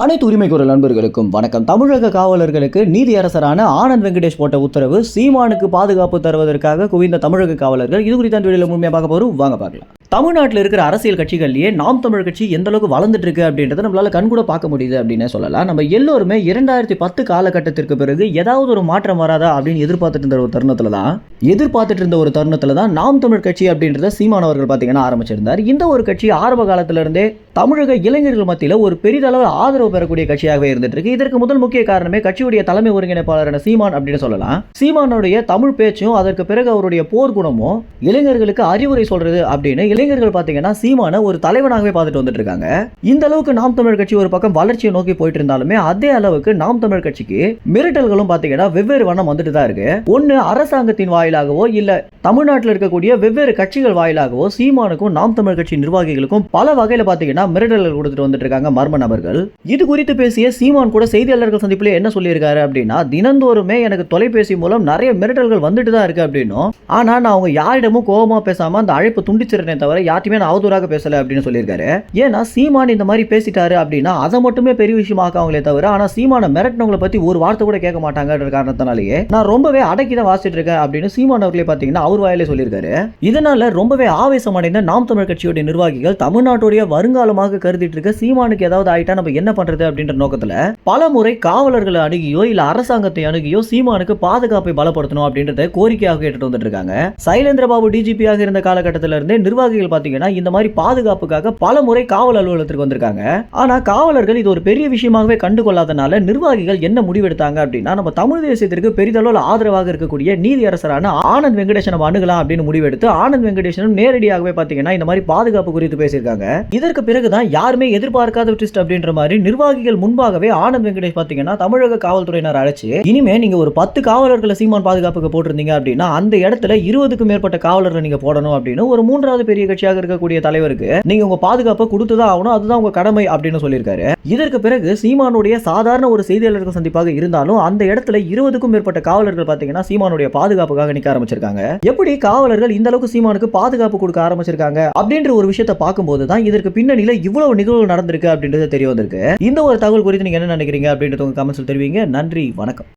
அனைத்து உரிமை குரல் நண்பர்களுக்கும் வணக்கம். தமிழக காவலர்களுக்கு நீதியரசரான ஆனந்த் வெங்கடேஷ் போட்ட உத்தரவு சீமானுக்கு பாதுகாப்பு தருவதற்காக குவிந்த தமிழக காவலர்கள். இது குறித்த வீடியோவில் முழுமையாக பார்க்க போறோம். வாங்க பார்க்கலாம். தமிழ்நாட்டில் இருக்கிற அரசியல் கட்சிகள்லயே நாம் தமிழ் கட்சி எந்த அளவுக்கு வளர்ந்துட்டு இருக்கு அப்படின்றத நம்மளால கண்கூட பார்க்க முடியுது அப்படின்னு சொல்லலாம். நம்ம எல்லோருமே 2010 காலகட்டத்திற்கு பிறகு ஏதாவது ஒரு மாற்றம் வராதா அப்படின்னு எதிர்பார்த்துட்டு இருந்த ஒரு தருணத்துல தான் நாம் தமிழ் கட்சி அப்படின்றத சீமான் அவர்கள் பார்த்தீங்கன்னா ஆரம்பிச்சிருந்தார். இந்த ஒரு கட்சி ஆரம்ப காலத்துல இருந்தே தமிழக இளைஞர்கள் மத்தியில் ஒரு பெரிதளவு ஆதரவு பெறக்கூடிய கட்சியாகவே இருந்துட்டு இருக்கு. இதற்கு முதல் முக்கிய காரணமே கட்சியுடைய தலைமை ஒருங்கிணைப்பாளரான சீமான் அப்படின்னு சொல்லலாம். சீமானுடைய தமிழ் பேச்சும் அதற்கு பிறகு அவருடைய போர் குணமும் இளைஞர்களுக்கு அறிவுரை சொல்றது அப்படின்னு இளைஞர்கள் பார்த்தீங்கன்னா சீமான ஒரு தலைவனாகவே பார்த்துட்டு வந்துட்டு இருக்காங்க. இந்த அளவுக்கு நாம் தமிழ் கட்சி ஒரு பக்கம் வளர்ச்சியை நோக்கி போயிட்டு இருந்தாலுமே அதே அளவுக்கு நாம் தமிழ் கட்சிக்கு மிரட்டல்களும் பார்த்தீங்கன்னா வெவ்வேறு வண்ணம் வந்துட்டு தான் இருக்கு. ஒன்னு அரசாங்கத்தின் வாயிலாகவோ இல்ல தமிழ்நாட்டில் இருக்கக்கூடிய வெவ்வேறு கட்சிகள் வாயிலாகவோ சீமானுக்கும் நாம் தமிழ் கட்சி நிர்வாகிகளுக்கும் பல வகையில பார்த்தீங்கன்னா மிரட்டல்கள் கொடுத்துட்டு வந்துட்டு இருக்காங்க மர்ம நபர்கள். இது குறித்து பேசிய சீமான் கூட செய்தியாளர்கள் சந்திப்பில் என்ன சொல்லியிருக்காரு அப்படின்னா, தினந்தோறுமே எனக்கு தொலைபேசி மூலம் நிறைய மிரட்டல்கள் வந்துட்டு தான் இருக்கு அப்படின்னும், ஆனா நான் அவங்க யாரிடமும் கோபமா பேசாம அந்த அழைப்பு துண்டிச்சிருந்தேன் தவிர யார்ட்டுமே நான் அவதூறாக பேசல அப்படின்னு சொல்லியிருக்காரு. ஏன்னா சீமான் இந்த மாதிரி பேசிட்டாரு அப்படின்னா அதை மட்டுமே பெரிய விஷயமாக்க அவங்களே தவிர, ஆனா சீமான மிரட்டினவங்களை பத்தி ஒரு வார்த்தை கூட கேட்க மாட்டாங்க காரணத்தினாலேயே நான் ரொம்பவே அடக்கி தான் வாசிட்டு இருக்கேன் அப்படின்னு சீமான் அவர்களே பாத்தீங்கன்னா அவர் வாயிலே சொல்லியிருக்காரு. இதனால ரொம்பவே ஆவேசம் அடைந்த நாம் தமிழ் கட்சியுடைய நிர்வாகிகள் தமிழ்நாட்டுடைய வருங்காலமாக கருதிட்டு இருக்க சீமானுக்கு ஏதாவது ஆயிட்டா நம்ம என்ன பண்றது அப்படின்ற நோக்கத்துல பல முறை காவலர்களை அணுகியோ இல்ல அரசாங்கத்தை அணுகியோ சீமானுக்கு பாதுகாப்பை பலப்படுத்தணும் அப்படின்றத கோரிக்கையாக கேட்டுட்டு வந்துட்டு இருக்காங்க. சைலேந்திரபாபு டிஜிபியாக இருந்த காலகட்டத்தில இருந்தே நிர்வாகிகள் பாத்தீங்கன்னா இந்த மாதிரி பாதுகாப்புக்காக பல முறை காவல் அலுவலகத்திற்கு வந்திருக்காங்க. ஆனா காவலர்கள் இது ஒரு பெரிய விஷயமாகவே கண்டுகொள்ளாதனால நிர்வாகிகள் என்ன முடிவெடுத்தாங்க அப்படின்னா, நம்ம தமிழ் தேசியத்திற்கு பெரிதளவில் ஆதரவாக இருக்கக்கூடிய நீதியரசரான ஆனந்த் வெங்கடேஷன் அணுகலாம் அப்படின்னு முடிவெடுத்து ஆனந்த் வெங்கடேஷனும் நேரடியாகவே பாத்தீங்கன்னா இந்த மாதிரி பாதுகாப்பு குறித்து பேசியிருக்காங்க. இதற்கு பிறகுதான் யாருமே எதிர்பார்க்காத ட்விஸ்ட் அப்படின்ற மாதிரி நிர்வாகிகள் முன்பாகவே ஆனந்த் வெங்கடேஷ் பாத்தீங்கன்னா தமிழக காவல்துறையினர் அழைச்சு, இனிமே நீங்க ஒரு 10 காவலர்களை சீமான் பாதுகாப்புக்கு போட்டிருந்தீங்க அப்படின்னா அந்த இடத்துல 20க்கும் மேற்பட்ட காவலர்களை நீங்க போடணும் அப்படின்னு ஒரு மூன்றாவது பெரிய கட்சியாக இருக்கக்கூடிய தலைவருக்கு நீங்க உங்க பாதுகாப்பை கொடுத்துதான் ஆகணும், அதுதான் உங்க கடமை அப்படின்னு சொல்லியிருக்காரு. இதற்கு பிறகு சீமானுடைய சாதாரண ஒரு செய்தியாளர்கள் சந்திப்பாக இருந்தாலும் அந்த இடத்துல 20க்கும் மேற்பட்ட காவலர்கள் பாத்தீங்கன்னா சீமானுடைய பாதுகாப்புக்காக நிக்க ஆரம்பிச்சிருக்காங்க. எப்படி காவலர்கள் இந்த அளவுக்கு சீமானுக்கு பாதுகாப்பு கொடுக்க ஆரம்பிச்சிருக்காங்க அப்படின்ற ஒரு விஷயத்தை பார்க்கும்போது தான் இதற்கு பின்னணியில இவ்வளவு நிகழ்வு நடந்திருக்கு அப்படின்றது தெரிய வந்திருக்கு. இந்த ஒரு தகவல் குறித்து நீங்க என்ன நினைக்கிறீங்க அப்படின்றது உங்க கமெண்ட்ஸ்ல தெரிவிங்க. நன்றி, வணக்கம்.